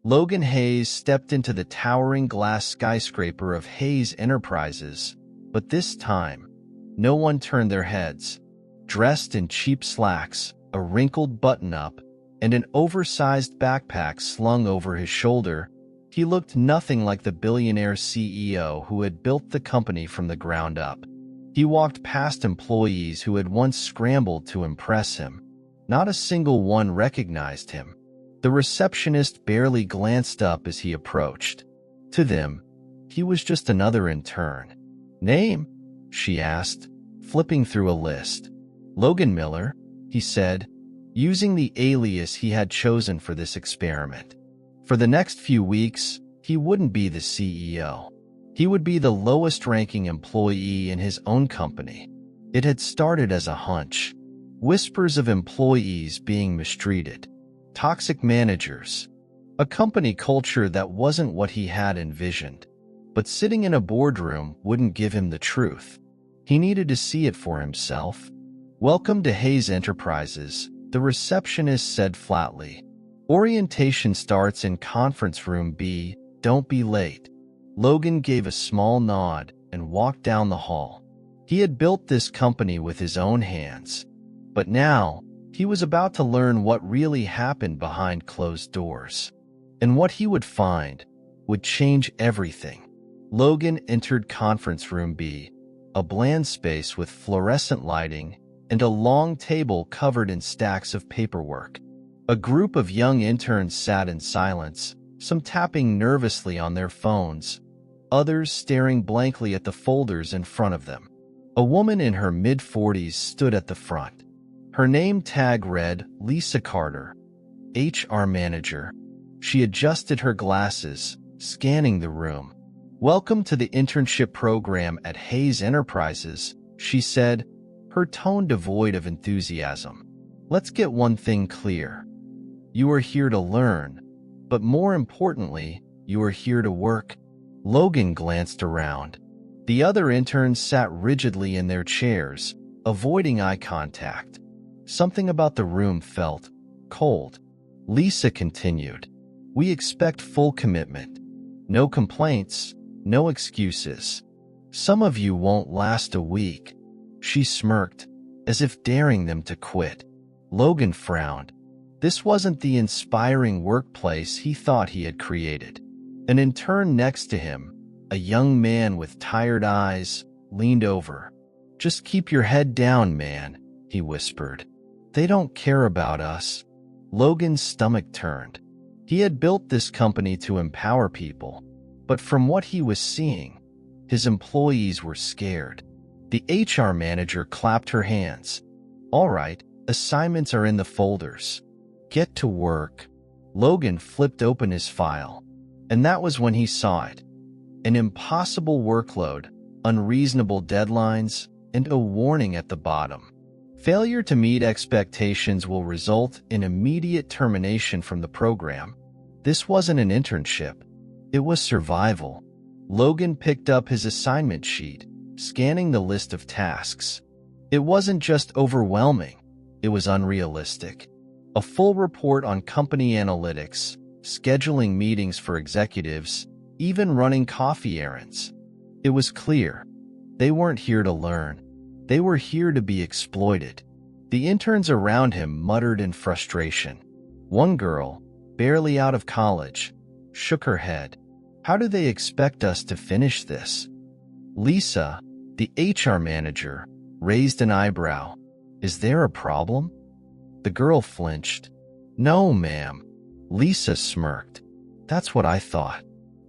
Logan Hayes stepped into the towering glass skyscraper of Hayes Enterprises, but this time, no one turned their heads. Dressed in cheap slacks, a wrinkled button-up, and an oversized backpack slung over his shoulder, he looked nothing like the billionaire CEO who had built the company from the ground up. He walked past employees who had once scrambled to impress him. Not a single one recognized him. The receptionist barely glanced up as he approached. To them, he was just another intern. "Name?" she asked, flipping through a list. "Logan Miller," he said, using the alias he had chosen for this experiment. For the next few weeks, he wouldn't be the CEO. He would be the lowest-ranking employee in his own company. It had started as a hunch. Whispers of employees being mistreated. Toxic managers. A company culture that wasn't what he had envisioned. But sitting in a boardroom wouldn't give him the truth. He needed to see it for himself. "Welcome to Hayes Enterprises," the receptionist said flatly. "Orientation starts in conference room B. Don't be late." Logan gave a small nod and walked down the hall. He had built this company with his own hands. But now, he was about to learn what really happened behind closed doors. And what he would find would change everything. Logan entered conference room B, a bland space with fluorescent lighting and a long table covered in stacks of paperwork. A group of young interns sat in silence, some tapping nervously on their phones, others staring blankly at the folders in front of them. A woman in her mid-40s stood at the front. Her name tag read Lisa Carter, HR manager. She adjusted her glasses, scanning the room. "Welcome to the internship program at Hayes Enterprises," she said, her tone devoid of enthusiasm. "Let's get one thing clear. You are here to learn, but more importantly, you are here to work." Logan glanced around. The other interns sat rigidly in their chairs, avoiding eye contact. Something about the room felt cold. Lisa continued, "We expect full commitment. No complaints, no excuses. Some of you won't last a week." She smirked, as if daring them to quit. Logan frowned. This wasn't the inspiring workplace he thought he had created. An intern next to him, a young man with tired eyes, leaned over. "Just keep your head down, man," he whispered. "They don't care about us." Logan's stomach turned. He had built this company to empower people, but from what he was seeing, his employees were scared. The HR manager clapped her hands. "All right, assignments are in the folders. Get to work." Logan flipped open his file, and that was when he saw it. An impossible workload, unreasonable deadlines, and a warning at the bottom. Failure to meet expectations will result in immediate termination from the program. This wasn't an internship. It was survival. Logan picked up his assignment sheet, scanning the list of tasks. It wasn't just overwhelming. It was unrealistic. A full report on company analytics, scheduling meetings for executives, even running coffee errands. It was clear. They weren't here to learn. They were here to be exploited. The interns around him muttered in frustration. One girl, barely out of college, shook her head. "How do they expect us to finish this?" Lisa, the HR manager, raised an eyebrow. "Is there a problem?" The girl flinched. "No, ma'am." Lisa smirked. "That's what I thought.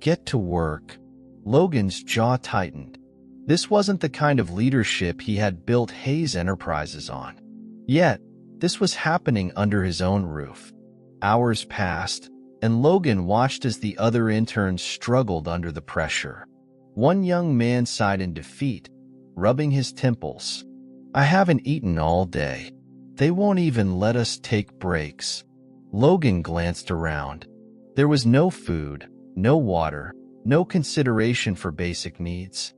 Get to work." Logan's jaw tightened. This wasn't the kind of leadership he had built Hayes Enterprises on. Yet, this was happening under his own roof. Hours passed, and Logan watched as the other interns struggled under the pressure. One young man sighed in defeat, rubbing his temples. "I haven't eaten all day. They won't even let us take breaks." Logan glanced around. There was no food, no water, no consideration for basic needs.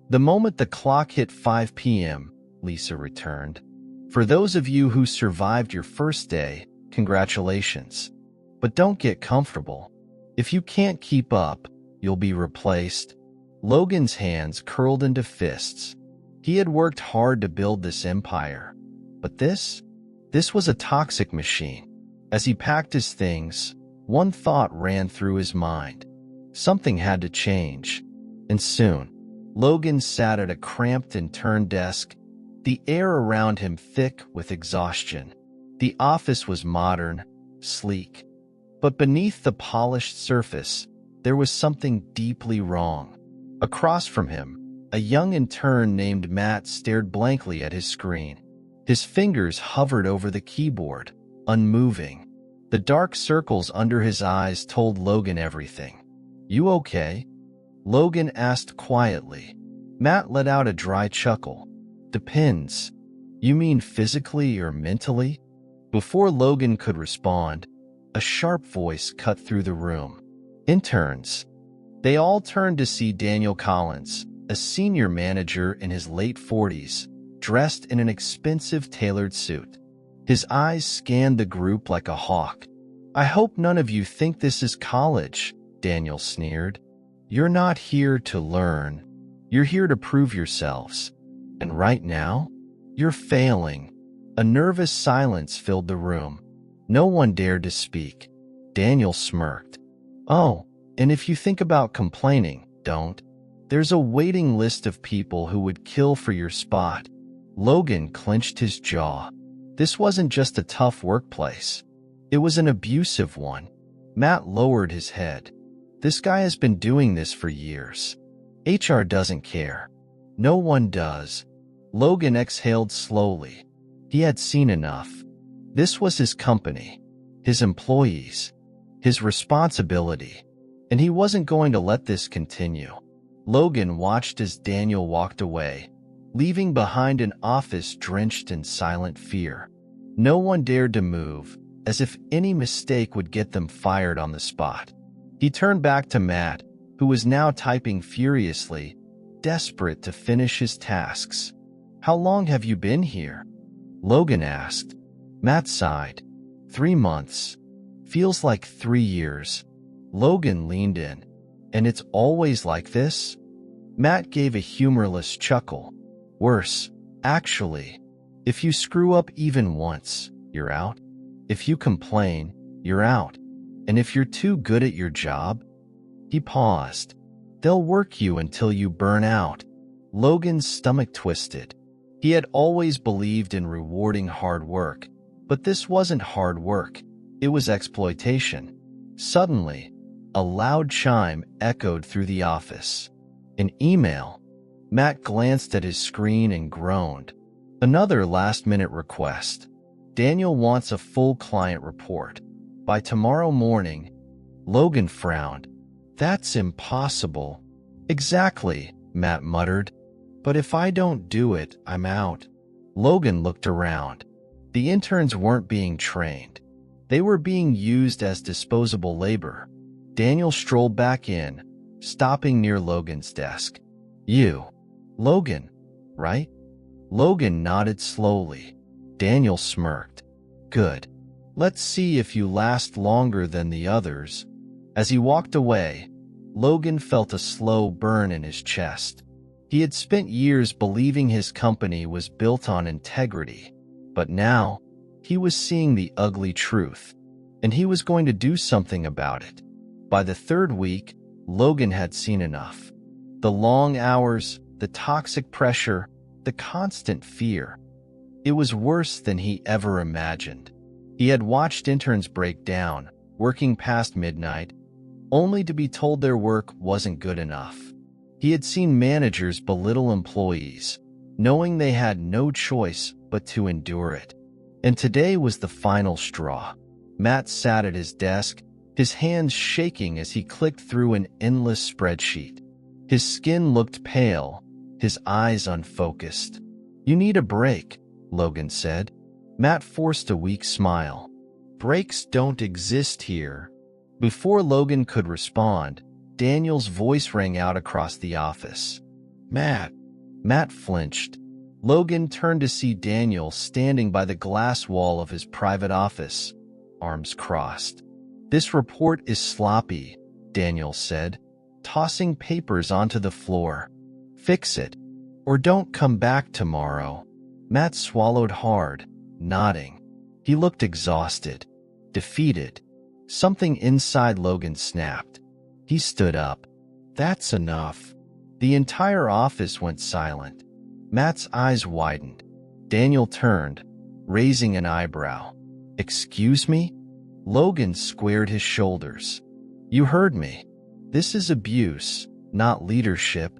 The moment the clock hit 5 p.m., Lisa returned. "For those of you who survived your first day, congratulations. But don't get comfortable. If you can't keep up, you'll be replaced. Logan's hands curled into fists. He had worked hard to build this empire. But this was a toxic machine. As he packed his things, one thought ran through his mind. Something had to change. And soon, Logan sat at a cramped intern desk, the air around him thick with exhaustion. The office was modern, sleek. But beneath the polished surface, there was something deeply wrong. Across from him, a young intern named Matt stared blankly at his screen. His fingers hovered over the keyboard, unmoving. The dark circles under his eyes told Logan everything. "You okay?" Logan asked quietly. Matt let out a dry chuckle. "Depends. You mean physically or mentally?" Before Logan could respond, a sharp voice cut through the room. "Interns." They all turned to see Daniel Collins, a senior manager in his late 40s, dressed in an expensive tailored suit. His eyes scanned the group like a hawk. "I hope none of you think this is college," Daniel sneered. "You're not here to learn. You're here to prove yourselves. And right now, you're failing." A nervous silence filled the room. No one dared to speak. Daniel smirked. "Oh, and if you think about complaining, don't. There's a waiting list of people who would kill for your spot." Logan clenched his jaw. This wasn't just a tough workplace. It was an abusive one. Matt lowered his head. "This guy has been doing this for years. HR doesn't care. No one does." Logan exhaled slowly. He had seen enough. This was his company, his employees, his responsibility, and he wasn't going to let this continue. Logan watched as Daniel walked away, leaving behind an office drenched in silent fear. No one dared to move, as if any mistake would get them fired on the spot. He turned back to Matt, who was now typing furiously, desperate to finish his tasks. "How long have you been here?" Logan asked. Matt sighed. 3 months. Feels like 3 years. Logan leaned in. "And it's always like this?" Matt gave a humorless chuckle. "Worse, actually. If you screw up even once, you're out. If you complain, you're out. And if you're too good at your job..." He paused. "They'll work you until you burn out." Logan's stomach twisted. He had always believed in rewarding hard work, but this wasn't hard work. It was exploitation. Suddenly, a loud chime echoed through the office. An email. Matt glanced at his screen and groaned. Another last-minute request. "Daniel wants a full client report by tomorrow morning." Logan frowned. "That's impossible." "Exactly," Matt muttered. "But if I don't do it, I'm out." Logan looked around. The interns weren't being trained. They were being used as disposable labor. Daniel strolled back in, stopping near Logan's desk. "You, Logan, right?" Logan nodded slowly. Daniel smirked. "Good. Let's see if you last longer than the others." As he walked away, Logan felt a slow burn in his chest. He had spent years believing his company was built on integrity, but now he was seeing the ugly truth, and he was going to do something about it. By the 3rd week, Logan had seen enough. The long hours, the toxic pressure, the constant fear. It was worse than he ever imagined. He had watched interns break down, working past midnight, only to be told their work wasn't good enough. He had seen managers belittle employees, knowing they had no choice but to endure it. And today was the final straw. Matt sat at his desk, his hands shaking as he clicked through an endless spreadsheet. His skin looked pale, his eyes unfocused. "You need a break," Logan said. Matt forced a weak smile. "Breaks don't exist here." Before Logan could respond, Daniel's voice rang out across the office. "Matt." Matt flinched. Logan turned to see Daniel standing by the glass wall of his private office, arms crossed. "This report is sloppy," Daniel said, tossing papers onto the floor. Fix it, or don't come back tomorrow. Matt swallowed hard, nodding. He looked exhausted, defeated. Something inside Logan snapped. He stood up. That's enough. The entire office went silent. Matt's eyes widened. Daniel turned, raising an eyebrow. Excuse me? Logan squared his shoulders. You heard me. This is abuse, not leadership.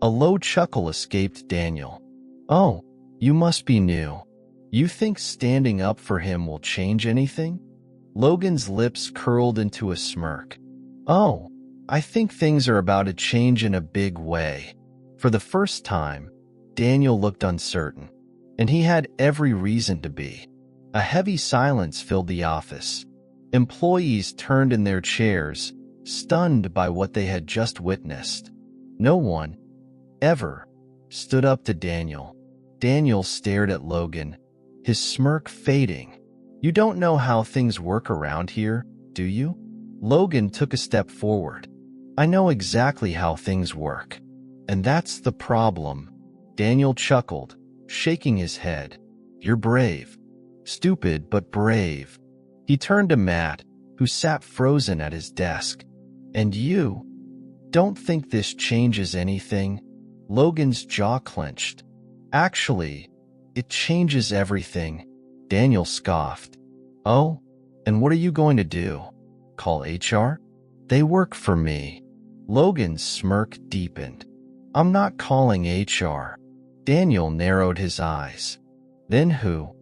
A low chuckle escaped Daniel. Oh, you must be new. You think standing up for him will change anything? Logan's lips curled into a smirk. Oh, I think things are about to change in a big way. For the first time, Daniel looked uncertain, and he had every reason to be. A heavy silence filled the office. Employees turned in their chairs, stunned by what they had just witnessed. No one, ever, stood up to Daniel. Daniel stared at Logan, his smirk fading. You don't know how things work around here, do you? Logan took a step forward. I know exactly how things work. And that's the problem. Daniel chuckled, shaking his head. You're brave. Stupid, but brave. He turned to Matt, who sat frozen at his desk. And you? Don't think this changes anything? Logan's jaw clenched. Actually, it changes everything. Daniel scoffed. Oh, and what are you going to do? Call HR? They work for me. Logan's smirk deepened. I'm not calling HR. Daniel narrowed his eyes. Then who?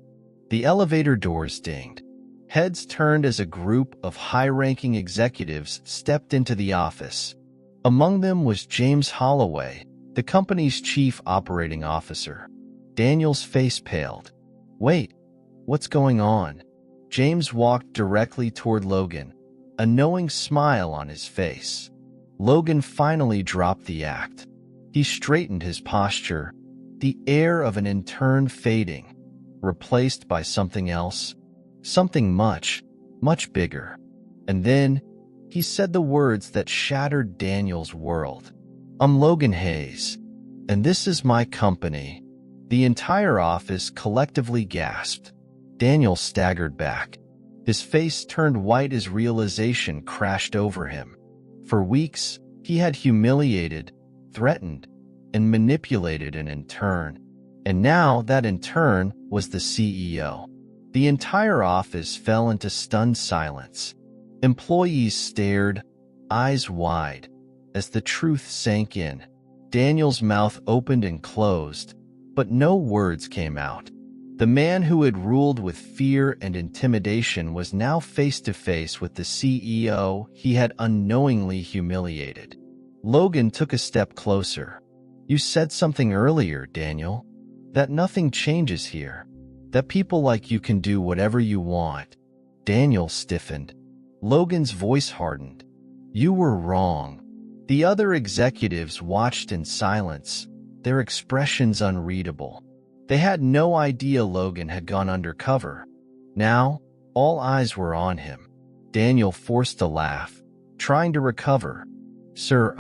The elevator doors dinged. Heads turned as a group of high-ranking executives stepped into the office. Among them was James Holloway, the company's chief operating officer. Daniel's face paled. Wait, what's going on? James walked directly toward Logan, a knowing smile on his face. Logan finally dropped the act. He straightened his posture, the air of an intern fading, replaced by something else, something much, much bigger. And then he said the words that shattered Daniel's world. I'm Logan Hayes, and this is my company. The entire office collectively gasped. Daniel staggered back. His face turned white as realization crashed over him. For weeks, he had humiliated, threatened, and manipulated an intern. And now that intern was the CEO. The entire office fell into stunned silence. Employees stared, eyes wide, as the truth sank in. Daniel's mouth opened and closed, but no words came out. The man who had ruled with fear and intimidation was now face to face with the CEO he had unknowingly humiliated. Logan took a step closer. You said something earlier, Daniel, that nothing changes here, that people like you can do whatever you want. Daniel stiffened. Logan's voice hardened. You were wrong. The other executives watched in silence, their expressions unreadable. They had no idea Logan had gone undercover. Now, all eyes were on him. Daniel forced a laugh, trying to recover. Sir,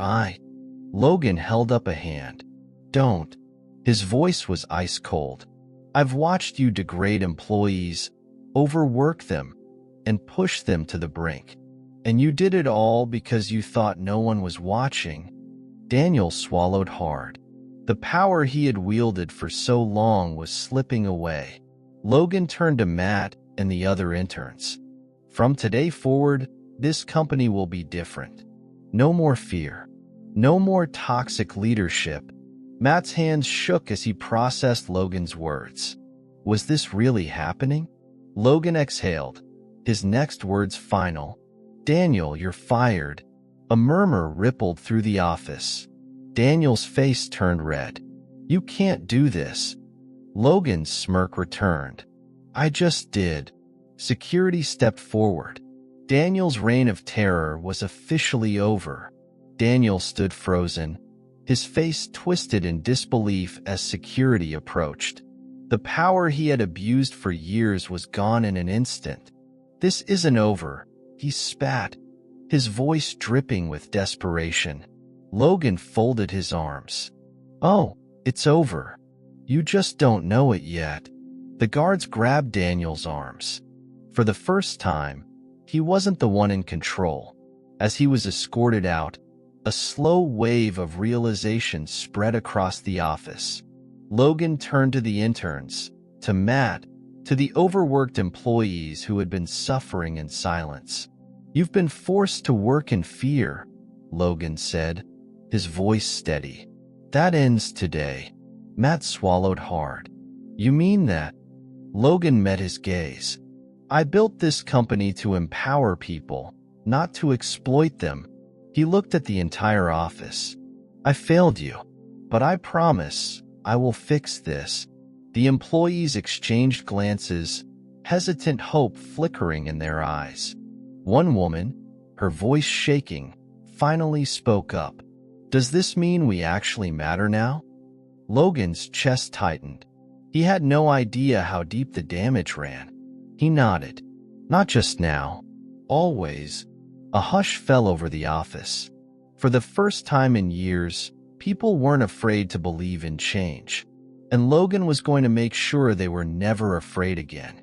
Logan held up a hand. Don't. His voice was ice cold. I've watched you degrade employees, overwork them, and push them to the brink. And you did it all because you thought no one was watching. Daniel swallowed hard. The power he had wielded for so long was slipping away. Logan turned to Matt and the other interns. From today forward, this company will be different. No more fear. No more toxic leadership. Matt's hands shook as he processed Logan's words. Was this really happening? Logan exhaled, his next words final. Daniel, you're fired. A murmur rippled through the office. Daniel's face turned red. You can't do this. Logan's smirk returned. I just did. Security stepped forward. Daniel's reign of terror was officially over. Daniel stood frozen, his face twisted in disbelief as security approached. The power he had abused for years was gone in an instant. This isn't over, he spat. his voice dripping with desperation. Logan folded his arms. "Oh, it's over. You just don't know it yet." The guards grabbed Daniel's arms. For the first time, he wasn't the one in control. As he was escorted out, a slow wave of realization spread across the office. Logan turned to the interns, to Matt, to the overworked employees who had been suffering in silence. "You've been forced to work in fear," Logan said, his voice steady. "That ends today." Matt swallowed hard. "You mean that?" Logan met his gaze. "I built this company to empower people, not to exploit them." He looked at the entire office. "I failed you, but I promise I will fix this." The employees exchanged glances, hesitant hope flickering in their eyes. One woman, her voice shaking, finally spoke up. "Does this mean we actually matter now?" Logan's chest tightened. He had no idea how deep the damage ran. He nodded. "Not just now. Always." A hush fell over the office. For the first time in years, people weren't afraid to believe in change. And Logan was going to make sure they were never afraid again.